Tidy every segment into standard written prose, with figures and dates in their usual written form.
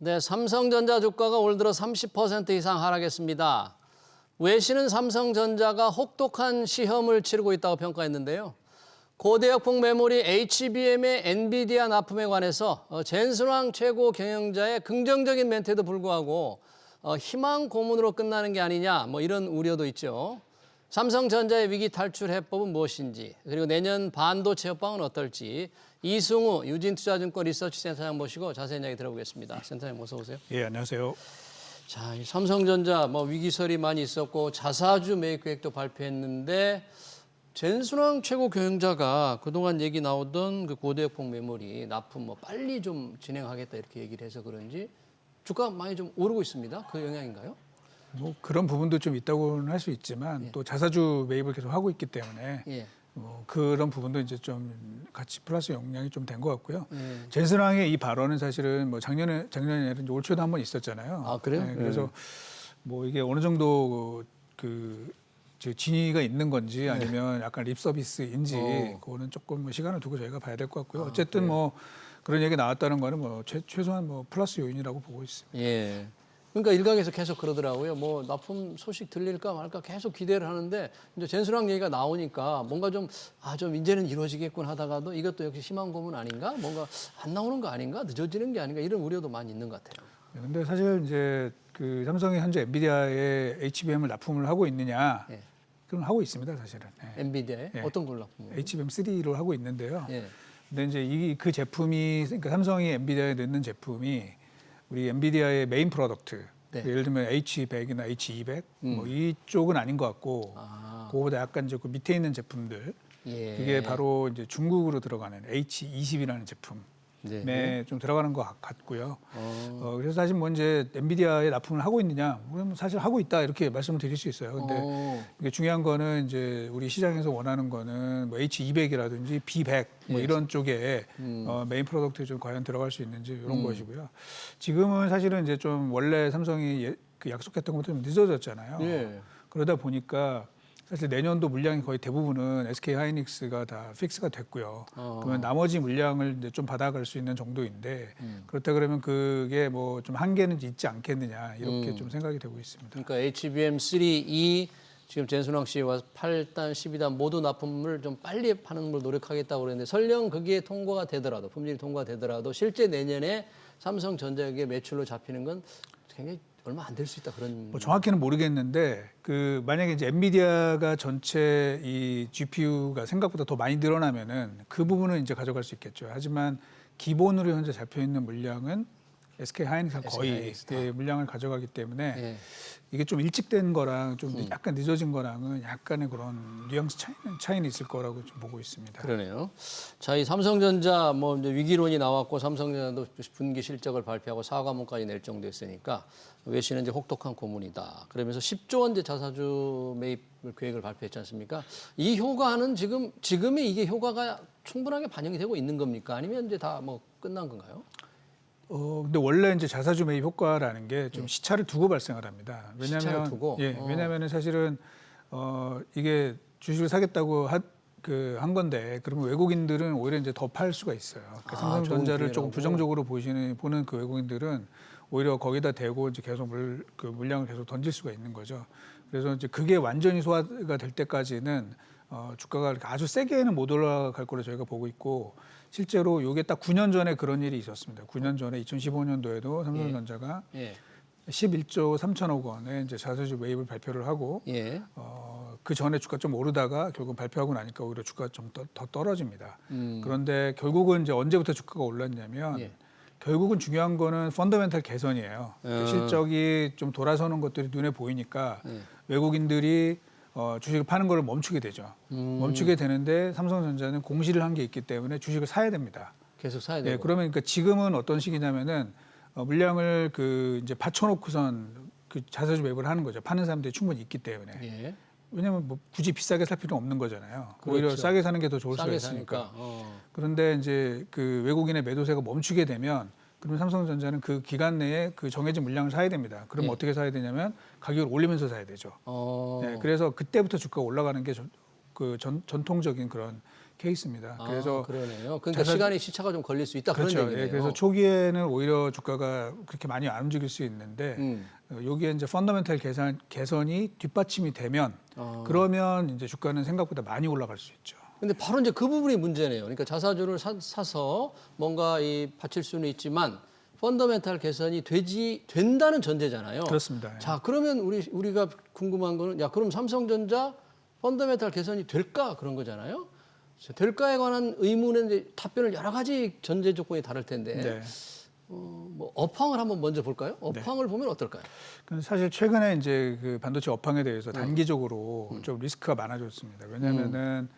네, 삼성전자 주가가 올 들어 30% 이상 하락했습니다. 외신은 삼성전자가 혹독한 시험을 치르고 있다고 평가했는데요. 고대역폭 메모리 HBM의 엔비디아 납품에 관해서 젠슨왕 최고 경영자의 긍정적인 멘트에도 불구하고 희망 고문으로 끝나는 게 아니냐, 이런 우려도 있죠. 삼성전자의 위기 탈출 해법은 무엇인지, 그리고 내년 반도체 협방은 어떨지 이승우 유진투자증권 리서치센터장 모시고 자세한 이야기 들어보겠습니다. 센터장 어서 오세요. 예, 안녕하세요. 자, 이 삼성전자 위기설이 많이 있었고 자사주 매입 계획도 발표했는데 젠슨왕 최고 경영자가 그동안 얘기 나오던 그 고대역폭 메모리 납품 빨리 좀 진행하겠다 이렇게 얘기를 해서 그런지 주가 많이 좀 오르고 있습니다. 그 영향인가요? 그런 부분도 좀 있다고는 할 수 있지만 또 자사주 매입을 계속 하고 있기 때문에 그런 부분도 이제 좀 같이 플러스 영향이 좀 된 것 같고요. 젠슨왕의 이 발언은 사실은 작년에 이제 올 초에도 한번 있었잖아요. 아, 그래요? 그래서 이게 어느 정도 진위가 있는 건지 아니면 약간 립 서비스인지 그거는 조금 시간을 두고 저희가 봐야 될 것 같고요. 어쨌든 그런 얘기 나왔다는 거는 최소한 플러스 요인이라고 보고 있습니다. 예. 그러니까 일각에서 계속 그러더라고요. 납품 소식 들릴까 말까 계속 기대를 하는데 이제 젠슨왕 얘기가 나오니까 뭔가 좀 이제는 이루어지겠군 하다가도 이것도 역시 희망 고문 아닌가? 뭔가 안 나오는 거 아닌가? 늦어지는 게 아닌가? 이런 우려도 많이 있는 것 같아요. 근데 사실 이제 삼성이 현재 엔비디아에 HBM을 납품을 하고 있느냐? 그럼 하고 있습니다, 사실은. 엔비디아에 어떤 걸 납품? HBM3로 하고 있는데요. 예. 근데 이제 그 제품이 그러니까 삼성이 엔비디아에 넣는 제품이 우리 엔비디아의 메인 프로덕트, 예를 들면 H100이나 H200 이쪽은 아닌 것 같고, 그거보다 약간 이제 그 밑에 있는 제품들, 그게 바로 이제 중국으로 들어가는 H20이라는 제품에 좀 들어가는 것 같고요. 그래서 사실 이제 엔비디아에 납품을 하고 있느냐, 우리는 사실 하고 있다 이렇게 말씀을 드릴 수 있어요. 근데 이게 중요한 거는 이제 우리 시장에서 원하는 거는 H200이라든지 B100 이런 쪽에 메인 프로덕트에 좀 과연 들어갈 수 있는지 이런 것이고요. 지금은 사실은 이제 좀 원래 삼성이 약속했던 것도 좀 늦어졌잖아요. 그러다 보니까 사실 내년도 물량이 거의 대부분은 SK 하이닉스가 다 픽스가 됐고요. 그러면 나머지 물량을 이제 좀 받아갈 수 있는 정도인데 그렇다 그러면 그게 좀 한계는 있지 않겠느냐 이렇게 좀 생각이 되고 있습니다. 그러니까 HBM3E 지금 젠슨왕 씨와 8단, 12단 모두 납품을 좀 빨리 파는 걸 노력하겠다고 그랬는데 설령 그게 통과가 되더라도 품질이 통과되더라도 실제 내년에 삼성전자에게 매출로 잡히는 건 굉장히 얼마 안 될 수 있다 그런. 정확히는 모르겠는데 만약에 이제 엔비디아가 전체 이 GPU가 생각보다 더 많이 늘어나면은 그 부분은 이제 가져갈 수 있겠죠. 하지만 기본으로 현재 잡혀 있는 물량은 SK 하이닉스가 거의 물량을 가져가기 때문에 이게 좀 일찍 된 거랑 좀 약간 늦어진 거랑은 약간의 그런 뉘앙스 차이는 있을 거라고 좀 보고 있습니다. 그러네요. 자, 이 삼성전자 이제 위기론이 나왔고 삼성전자도 분기 실적을 발표하고 사과문까지 낼 정도였으니까 외신은 이제 혹독한 고문이다. 그러면서 10조 원 자사주 매입 계획을 발표했지 않습니까? 이 효과는 지금의 이게 효과가 충분하게 반영이 되고 있는 겁니까? 아니면 이제 다 끝난 건가요? 근데 원래 이제 자사주 매입 효과라는 게 좀 시차를 두고 발생을 합니다. 시차를 두고? 왜냐하면 사실은 이게 주식을 사겠다고 한 건데 그러면 외국인들은 오히려 이제 더 팔 수가 있어요. 그러니까 삼성전자를 조금 부정적으로 보는 그 외국인들은 오히려 거기다 대고 이제 계속 물량을 계속 던질 수가 있는 거죠. 그래서 이제 그게 완전히 소화가 될 때까지는 주가가 아주 세게는 못 올라갈 거로 저희가 보고 있고 실제로 이게 딱 9년 전에 그런 일이 있었습니다. 9년 전에 2015년도에도 삼성전자가 11조 3천억 원의 이제 자사주 매입을 발표를 하고 그 전에 주가 좀 오르다가 결국 발표하고 나니까 오히려 주가가 좀 더 떨어집니다. 그런데 결국은 이제 언제부터 주가가 올랐냐면 결국은 중요한 거는 펀더멘탈 개선이에요. 실적이 좀 돌아서는 것들이 눈에 보이니까 외국인들이 주식을 파는 걸 멈추게 되죠. 멈추게 되는데 삼성전자는 공시를 한 게 있기 때문에 주식을 사야 됩니다. 계속 사야 되고. 그러면 그러니까 지금은 어떤 시기냐면은 물량을 이제 받쳐놓고선 자사주 매입을 하는 거죠. 파는 사람들이 충분히 있기 때문에. 왜냐하면 굳이 비싸게 살 필요는 없는 거잖아요. 그렇죠. 오히려 싸게 사는 게 더 좋을 수가 있으니까. 그런데 이제 외국인의 매도세가 멈추게 되면 그러면 삼성전자는 그 기간 내에 그 정해진 물량을 사야 됩니다. 그럼 어떻게 사야 되냐면 가격을 올리면서 사야 되죠. 그래서 그때부터 주가가 올라가는 게 전통적인 그런 케이스입니다. 그래서 그러네요. 그러니까 시차가 좀 걸릴 수 있다 그렇죠. 그런 얘기네요. 예, 그래서 초기에는 오히려 주가가 그렇게 많이 안 움직일 수 있는데 여기에 이제 펀더멘탈 개선이 뒷받침이 되면 그러면 이제 주가는 생각보다 많이 올라갈 수 있죠. 근데 바로 이제 그 부분이 문제네요. 그러니까 자사주를 사서 뭔가 바칠 수는 있지만 펀더멘탈 개선이 된다는 전제잖아요. 그렇습니다. 자, 그러면 우리가 궁금한 거는 그럼 삼성전자 펀더멘탈 개선이 될까 그런 거잖아요. 될까에 관한 의문은 이제 답변을 여러 가지 전제 조건이 다를 텐데 네. 뭐 업황을 한번 먼저 볼까요? 업황을 보면 어떨까요? 사실 최근에 이제 그 반도체 업황에 대해서 단기적으로 좀 리스크가 많아졌습니다. 왜냐하면은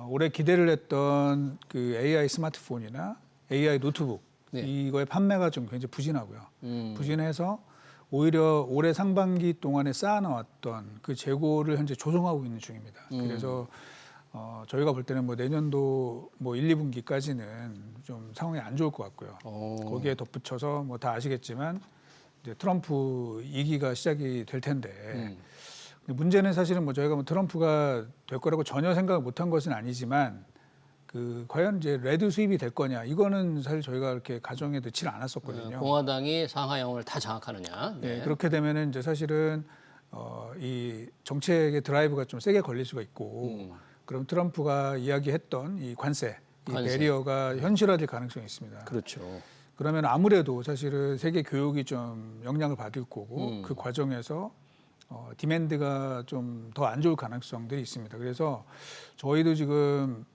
올해 기대를 했던 그 AI 스마트폰이나 AI 노트북 이거의 판매가 좀 굉장히 부진하고요. 부진해서 오히려 올해 상반기 동안에 쌓아놓았던 그 재고를 현재 조정하고 있는 중입니다. 그래서 저희가 볼 때는 뭐 내년도 뭐 1, 2분기까지는 좀 상황이 안 좋을 것 같고요. 거기에 덧붙여서 뭐 다 아시겠지만 이제 트럼프 2기가 시작이 될 텐데 근데 문제는 사실은 뭐 저희가 뭐 트럼프가 될 거라고 전혀 생각을 못한 것은 아니지만 그 과연 이제 레드 수입이 될 거냐 이거는 사실 저희가 그렇게 가정에 넣지를 않았었거든요. 공화당이 상하영을 다 장악하느냐. 네, 그렇게 되면은 이제 사실은 이 정책의 드라이브가 좀 세게 걸릴 수가 있고 그럼 트럼프가 이야기했던 이 관세, 이 배리어가 현실화될 가능성이 있습니다. 그렇죠. 그러면 아무래도 사실은 세계 교육이 좀 영향을 받을 거고 그 과정에서 디맨드가 좀 더 안 좋을 가능성들이 있습니다. 그래서 저희도 지금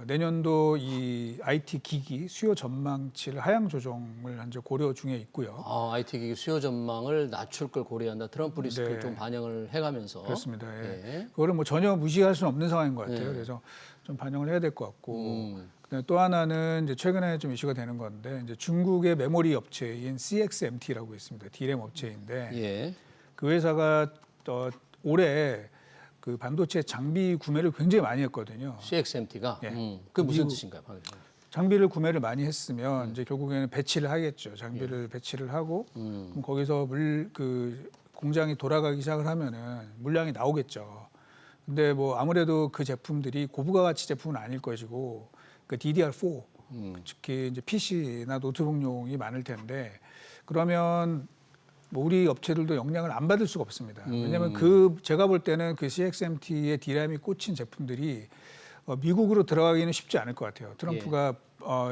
내년도 이 IT 기기 수요 전망치를 하향 조정을 현재 고려 중에 있고요. IT 기기 수요 전망을 낮출 걸 고려한다. 트럼프 리스크를 좀 반영을 해가면서. 그렇습니다. 예. 그거를 뭐 전혀 무시할 수는 없는 상황인 것 같아요. 그래서 좀 반영을 해야 될 것 같고. 그다음에 또 하나는 이제 최근에 좀 이슈가 되는 건데 이제 중국의 메모리 업체인 CXMT라고 있습니다. D램 업체인데 그 회사가 올해 그 반도체 장비 구매를 굉장히 많이 했거든요. CXMT가? 그게 무슨 뜻인가요? 장비를 구매를 많이 했으면 이제 결국에는 배치를 하겠죠. 장비를 배치를 하고 그럼 거기서 그 공장이 돌아가기 시작을 하면은 물량이 나오겠죠. 근데 뭐 아무래도 그 제품들이 고부가 가치 제품은 아닐 것이고 그 DDR4 특히 이제 PC나 노트북용이 많을 텐데 그러면 뭐 우리 업체들도 영향을 안 받을 수가 없습니다. 왜냐하면 제가 볼 때는 그 CXMT의 D램이 꽂힌 제품들이 미국으로 들어가기는 쉽지 않을 것 같아요. 트럼프가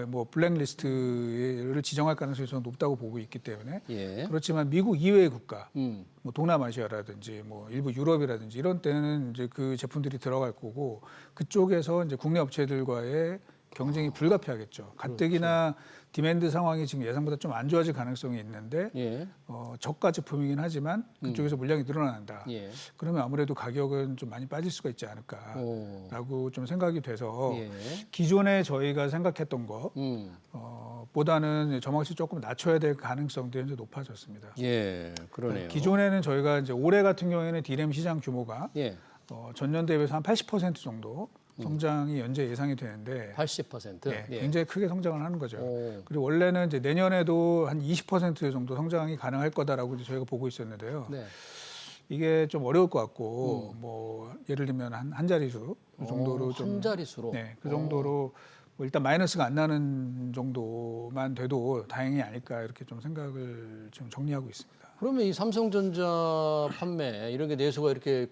뭐 블랙리스트를 지정할 가능성이 저는 높다고 보고 있기 때문에 그렇지만 미국 이외의 국가, 뭐 동남아시아라든지 뭐 일부 유럽이라든지 이런 때는 이제 그 제품들이 들어갈 거고 그쪽에서 이제 국내 업체들과의 경쟁이 불가피하겠죠. 가뜩이나 디맨드 상황이 지금 예상보다 좀 안 좋아질 가능성이 있는데 저가 제품이긴 하지만 그쪽에서 물량이 늘어난다. 그러면 아무래도 가격은 좀 많이 빠질 수가 있지 않을까라고 좀 생각이 돼서 기존에 저희가 생각했던 거 보다는 전망치 조금 낮춰야 될 가능성들이 현재 높아졌습니다. 그러네요. 기존에는 저희가 이제 올해 같은 경우에는 D램 시장 규모가 전년 대비해서 한 80% 정도 성장이 연재 예상이 되는데 80%? 굉장히 크게 성장을 하는 거죠. 그리고 원래는 이제 내년에도 한 20% 정도 성장이 가능할 거다라고 이제 저희가 보고 있었는데요. 이게 좀 어려울 것 같고 뭐 예를 들면 한 자릿수 정도로 좀 한 자릿수로 그 정도로 뭐 일단 마이너스가 안 나는 정도만 돼도 다행이 아닐까 이렇게 좀 생각을 좀 정리하고 있습니다. 그러면 이 삼성전자 판매 이런 게 내수가 이렇게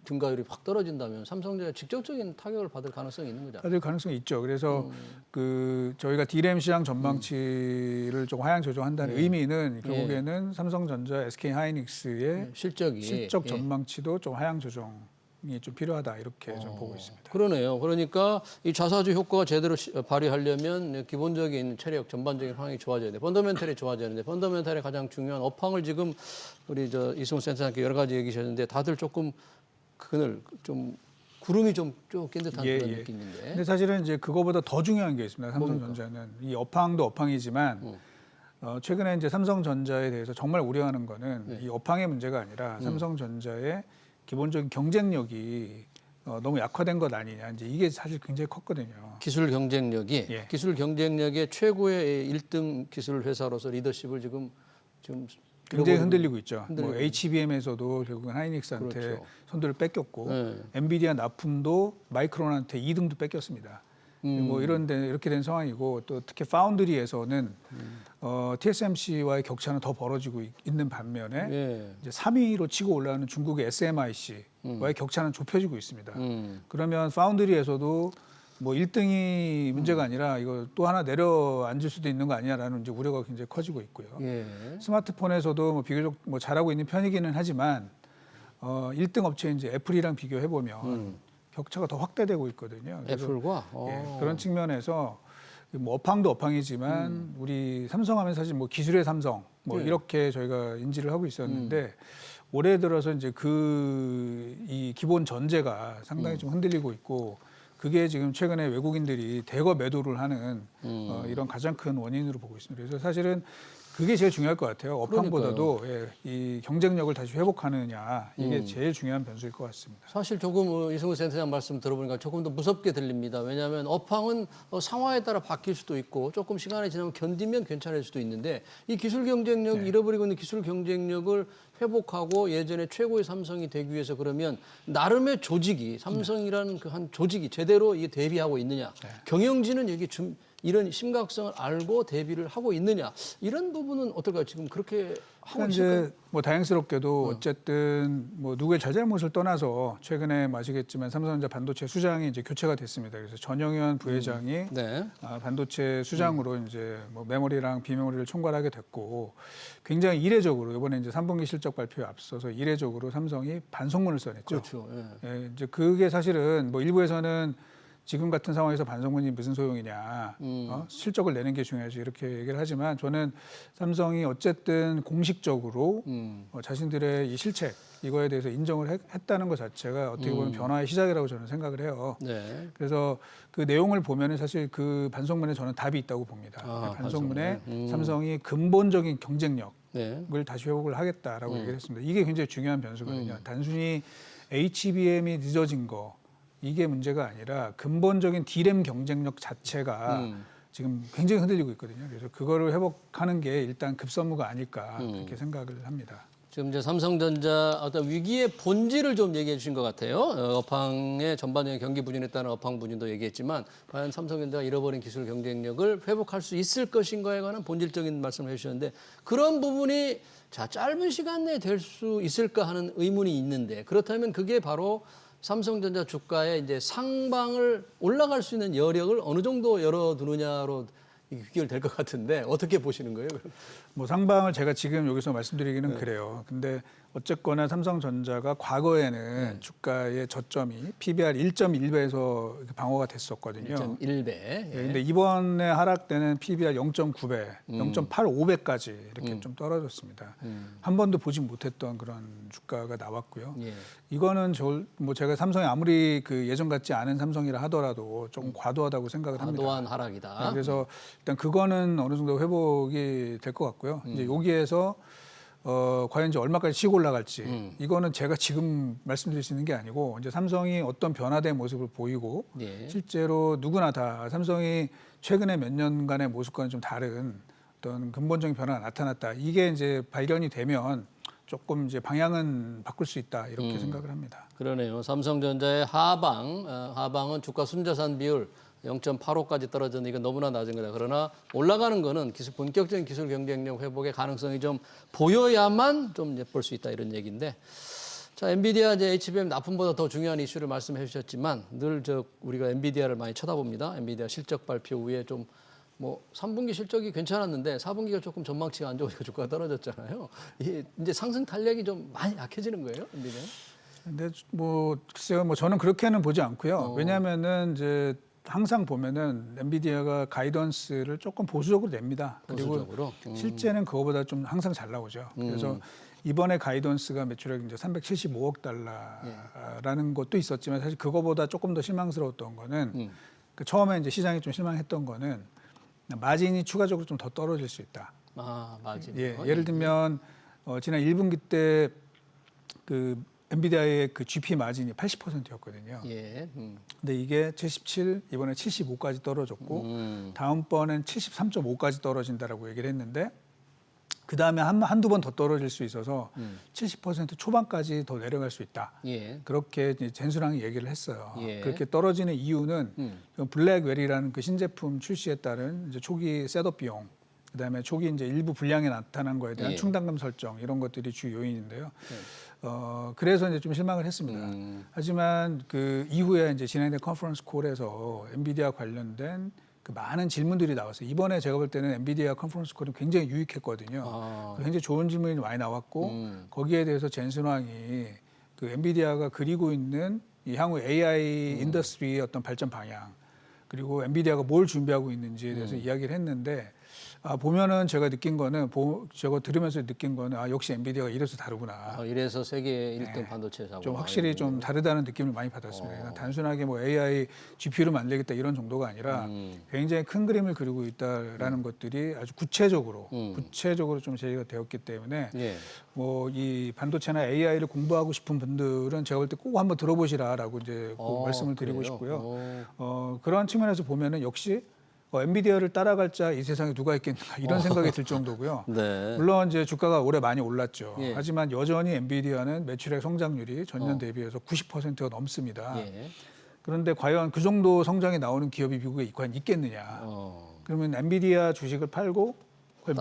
증가율이 확 떨어진다면 삼성전자 직접적인 타격을 받을 가능성이 있는 거잖아요. 받을 가능성이 있죠. 그래서 그 저희가 D램 시장 전망치를 좀 하향 조정한다는 의미는 결국에는 삼성전자, SK하이닉스의 실적 전망치도 좀 하향 조정이 좀 필요하다 이렇게 좀 보고 있습니다. 그러네요. 그러니까 이 자사주 효과가 제대로 발휘하려면 기본적인 체력, 전반적인 상황이 좋아져야 돼. 펀더멘털이 좋아져야 되는데 펀더멘털의 가장 중요한 업황을 지금 우리 이승훈 센터장께 여러 가지 얘기하셨는데 다들 조금 그늘 좀 구름이 좀 낀 듯한 그런 느낌인데. 근데 사실은 이제 그거보다 더 중요한 게 있습니다. 삼성전자는 이 업황도 업황이지만 최근에 이제 삼성전자에 대해서 정말 우려하는 거는 이 업황의 문제가 아니라 삼성전자의 기본적인 경쟁력이 너무 약화된 것 아니냐. 이제 이게 사실 굉장히 컸거든요. 기술 경쟁력의 최고의 1등 기술 회사로서 리더십을 지금 굉장히 흔들리고 있죠. 뭐 흔들리고 HBM에서도 결국은 하이닉스한테 그렇죠. 선두를 뺏겼고 네. 엔비디아 납품도 마이크론한테 2등도 뺏겼습니다. 뭐 이렇게 된 상황이고 또 특히 파운드리에서는 TSMC와의 격차는 더 벌어지고 있는 반면에 예. 이제 3위로 치고 올라오는 중국의 SMIC와의 격차는 좁혀지고 있습니다. 그러면 파운드리에서도 뭐 1등이 문제가 아니라 이거 또 하나 내려앉을 수도 있는 거 아니냐라는 이제 우려가 굉장히 커지고 있고요. 예. 스마트폰에서도 뭐 비교적 뭐 잘하고 있는 편이기는 하지만 1등 업체 이제 애플이랑 비교해 보면 격차가 더 확대되고 있거든요. 그래서 애플과 그런 측면에서 뭐 업황도 업황이지만 우리 삼성하면 사실 뭐 기술의 삼성 뭐 네. 이렇게 저희가 인지를 하고 있었는데 올해 들어서 이제 이 기본 전제가 상당히 좀 흔들리고 있고 그게 지금 최근에 외국인들이 대거 매도를 하는 이런 가장 큰 원인으로 보고 있습니다. 그래서 사실은 그게 제일 중요할 것 같아요. 업황보다도 이 경쟁력을 다시 회복하느냐 이게 제일 중요한 변수일 것 같습니다. 사실 조금 이승우 센터장 말씀 들어보니까 조금 더 무섭게 들립니다. 왜냐하면 업황은 상황에 따라 바뀔 수도 있고 조금 시간이 지나면 견디면 괜찮을 수도 있는데 이 기술 경쟁력 잃어버리고 있는 기술 경쟁력을 회복하고 예전에 최고의 삼성이 되기 위해서 그러면 나름의 조직이 삼성이라는 그 한 조직이 제대로 이게 대비하고 있느냐 경영진은 여기 이런 심각성을 알고 대비를 하고 있느냐 이런 부분은 어떨까요? 지금 그렇게 하고 있을까요? 이제 뭐 다행스럽게도 어쨌든 뭐 누구의 잘잘못을 떠나서 최근에 아시겠지만 삼성전자 반도체 수장이 이제 교체가 됐습니다. 그래서 전영현 부회장이 네. 반도체 수장으로 이제 뭐 메모리랑 비메모리를 총괄하게 됐고 굉장히 이례적으로 이번에 이제 3분기 실적 발표에 앞서서 이례적으로 삼성이 반성문을 써냈죠. 그렇죠. 예. 예, 이제 그게 사실은 뭐 일부에서는 지금 같은 상황에서 반성문이 무슨 소용이냐, 실적을 내는 게 중요하지 이렇게 얘기를 하지만 저는 삼성이 어쨌든 공식적으로 자신들의 이 실책 이거에 대해서 인정을 했다는 것 자체가 어떻게 보면 변화의 시작이라고 저는 생각을 해요. 네. 그래서 그 내용을 보면은 사실 그 반성문에 저는 답이 있다고 봅니다. 반성문에 삼성이 근본적인 경쟁력을 네. 다시 회복을 하겠다라고 얘기를 했습니다. 이게 굉장히 중요한 변수거든요. 단순히 HBM이 늦어진 거 이게 문제가 아니라 근본적인 D램 경쟁력 자체가 지금 굉장히 흔들리고 있거든요. 그래서 그거를 회복하는 게 일단 급선무가 아닐까 그렇게 생각을 합니다. 지금 이제 삼성전자 어떤 위기의 본질을 좀 얘기해 주신 것 같아요. 업황의 전반적인 경기 부진에 따른 업황 부진도 얘기했지만 과연 삼성전자가 잃어버린 기술 경쟁력을 회복할 수 있을 것인가에 관한 본질적인 말씀을 해주셨는데 그런 부분이 자 짧은 시간 내에 될 수 있을까 하는 의문이 있는데 그렇다면 그게 바로 삼성전자 주가의 이제 상방을 올라갈 수 있는 여력을 어느 정도 열어두느냐로 귀결될 것 같은데 어떻게 보시는 거예요? 뭐 상방을 제가 지금 여기서 말씀드리기는 그래요. 근데 어쨌거나 삼성전자가 과거에는 주가의 저점이 PBR 1.1배에서 방어가 됐었거든요. 1.1배. 예, 근데 이번에 하락 때는 PBR 0.9배, 0.85배까지 이렇게 좀 떨어졌습니다. 한 번도 보지 못했던 그런 주가가 나왔고요. 예. 이거는 뭐 제가 삼성이 아무리 그 예전 같지 않은 삼성이라 하더라도 조금 과도하다고 생각을 합니다. 과도한 하락이다. 네, 그래서 일단 그거는 어느 정도 회복이 될 것 같고요. 이제 여기에서 과연 이제 얼마까지 치고 올라갈지 이거는 제가 지금 말씀드릴 수 있는 게 아니고 이제 삼성이 어떤 변화된 모습을 보이고 예. 실제로 누구나 다 삼성이 최근에 몇 년간의 모습과는 좀 다른 어떤 근본적인 변화가 나타났다. 이게 이제 발견이 되면 조금 이제 방향은 바꿀 수 있다 이렇게 생각을 합니다. 그러네요. 삼성전자의 하방은 주가 순자산 비율 0.85까지 떨어졌는데 이건 너무나 낮은 거다. 그러나 올라가는 거는 본격적인 기술 경쟁력 회복의 가능성이 좀 보여야만 좀 볼 수 있다 이런 얘기인데. 자, 엔비디아 이제 HBM 납품보다 더 중요한 이슈를 말씀해 주셨지만 늘 우리가 엔비디아를 많이 쳐다봅니다. 엔비디아 실적 발표 후에 좀 뭐 3분기 실적이 괜찮았는데 4분기가 조금 전망치가 안 좋으니까 주가가 떨어졌잖아요. 이제 상승 탄력이 좀 많이 약해지는 거예요, 엔비디아? 근데 뭐 글쎄요, 뭐 저는 그렇게는 보지 않고요. 왜냐하면은 이제 항상 보면은 엔비디아가 가이던스를 조금 보수적으로 냅니다. 보수적으로? 그리고 실제는 그거보다 좀 항상 잘 나오죠. 그래서 이번에 가이던스가 매출액 이제 375억 달러라는 것도 있었지만 사실 그거보다 조금 더 실망스러웠던 거는 그 처음에 이제 시장이 좀 실망했던 거는 마진이 추가적으로 좀 더 떨어질 수 있다. 아, 마진. 예, 예를 들면 지난 1분기 때 그 엔비디아의 그 GP 마진이 80%였거든요. 예. 근데 이게 77, 이번에 75까지 떨어졌고 다음번엔 73.5까지 떨어진다라고 얘기를 했는데 그 다음에 한두 번 더 떨어질 수 있어서 70% 초반까지 더 내려갈 수 있다. 예. 그렇게 이제 젠슨왕이 얘기를 했어요. 예. 그렇게 떨어지는 이유는 블랙웰이라는 그 신제품 출시에 따른 이제 초기 셋업 비용, 그다음에 초기 이제 일부 불량이 나타난 거에 대한 예. 충당금 설정 이런 것들이 주 요인인데요. 그래서 이제 좀 실망을 했습니다. 하지만 그 이후에 이제 진행된 컨퍼런스 콜에서 엔비디아 관련된 그 많은 질문들이 나왔어요. 이번에 제가 볼 때는 엔비디아 컨퍼런스 콜이 굉장히 유익했거든요. 굉장히 좋은 질문이 많이 나왔고 거기에 대해서 젠슨 왕이 그 엔비디아가 그리고 있는 이 향후 AI 인더스트리의 어떤 발전 방향 그리고 엔비디아가 뭘 준비하고 있는지에 대해서 이야기를 했는데 보면은 제가 느낀 거는 저거 들으면서 느낀 거는 역시 엔비디아가 이래서 다르구나. 이래서 세계 1등 반도체 사고. 좀 확실히 좀 다르다는 느낌을 많이 받았습니다. 단순하게 뭐 AI GPU를 만들겠다 이런 정도가 아니라 굉장히 큰 그림을 그리고 있다라는 것들이 아주 구체적으로 좀 제기가 되었기 때문에 예. 뭐 이 반도체나 AI를 공부하고 싶은 분들은 제가 볼 때 꼭 한번 들어보시라라고 이제 꼭 말씀을 드리고 그래요? 싶고요. 그러한 측면에서 보면은 역시 엔비디아를 따라갈 자 이 세상에 누가 있겠는가 이런 생각이 들 정도고요. 네. 물론 이제 주가가 올해 많이 올랐죠. 예. 하지만 여전히 엔비디아는 매출액 성장률이 전년 대비해서 90%가 넘습니다. 예. 그런데 과연 그 정도 성장이 나오는 기업이 미국에 과연 있겠느냐? 그러면 엔비디아 주식을 팔고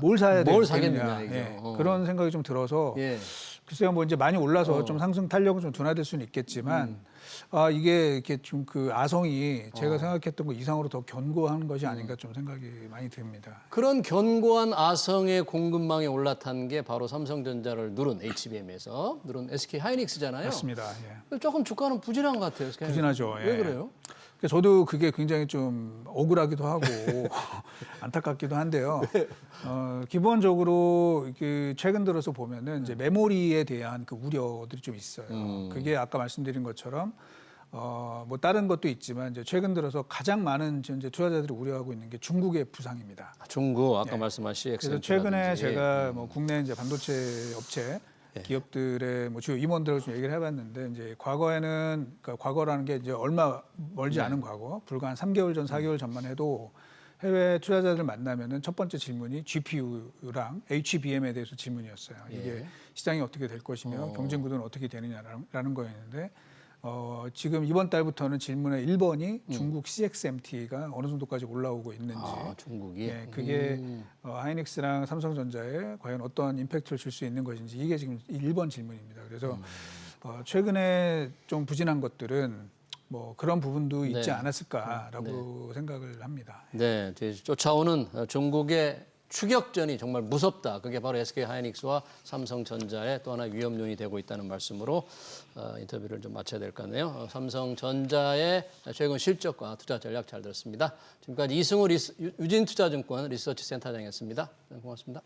뭘 사야 뭘 되느냐? 사겠느냐, 예. 이거. 그런 생각이 좀 들어서 예. 글쎄요, 뭐 이제 많이 올라서 좀 상승 탄력은 좀 둔화될 수는 있겠지만 이게 이렇게 좀 그 아성이 제가 생각했던 것 이상으로 더 견고한 것이 아닌가 좀 생각이 많이 듭니다. 그런 견고한 아성의 공급망에 올라탄 게 바로 삼성전자를 누른 HBM에서 누른 SK 하이닉스잖아요. 맞습니다. 예. 조금 주가는 부진한 것 같아요. SK 부진하죠. 왜 예. 그래요? 저도 그게 굉장히 좀 억울하기도 하고 안타깝기도 한데요. 기본적으로 그 최근 들어서 보면은 이제 메모리에 대한 그 우려들이 좀 있어요. 그게 아까 말씀드린 것처럼 뭐 다른 것도 있지만 이제 최근 들어서 가장 많은 이제 투자자들이 우려하고 있는 게 중국의 부상입니다. 중국 아까 말씀한 CXM. 그래서 최근에 제가 뭐 국내 이제 반도체 업체 기업들의 뭐 주요 임원들하고 좀 얘기를 해봤는데 이제 과거에는 그러니까 과거라는 게 이제 얼마 멀지 않은 과거, 불과 한 3개월 전, 4개월 전만 해도 해외 투자자들 만나면은 첫 번째 질문이 GPU랑 HBM에 대해서 질문이었어요. 이게 시장이 어떻게 될 것이며 경쟁 구도는 어떻게 되느냐라는 거였는데 지금 이번 달부터는 질문의 1번이 중국 CXMT가 어느 정도까지 올라오고 있는지. 중국이. 예, 그게 하이닉스랑 삼성전자에 과연 어떤 임팩트를 줄 수 있는 것인지 이게 지금 1번 질문입니다. 그래서 최근에 좀 부진한 것들은 뭐 그런 부분도 있지 않았을까라고 생각을 합니다. 네, 쫓아오는 중국의 추격전이 정말 무섭다. 그게 바로 SK 하이닉스와 삼성전자의 또 하나 위험 요인이 되고 있다는 말씀으로 인터뷰를 좀 마쳐야 될 것 같네요. 삼성전자의 최근 실적과 투자 전략 잘 들었습니다. 지금까지 이승우 유진투자증권 리서치 센터장이었습니다. 고맙습니다.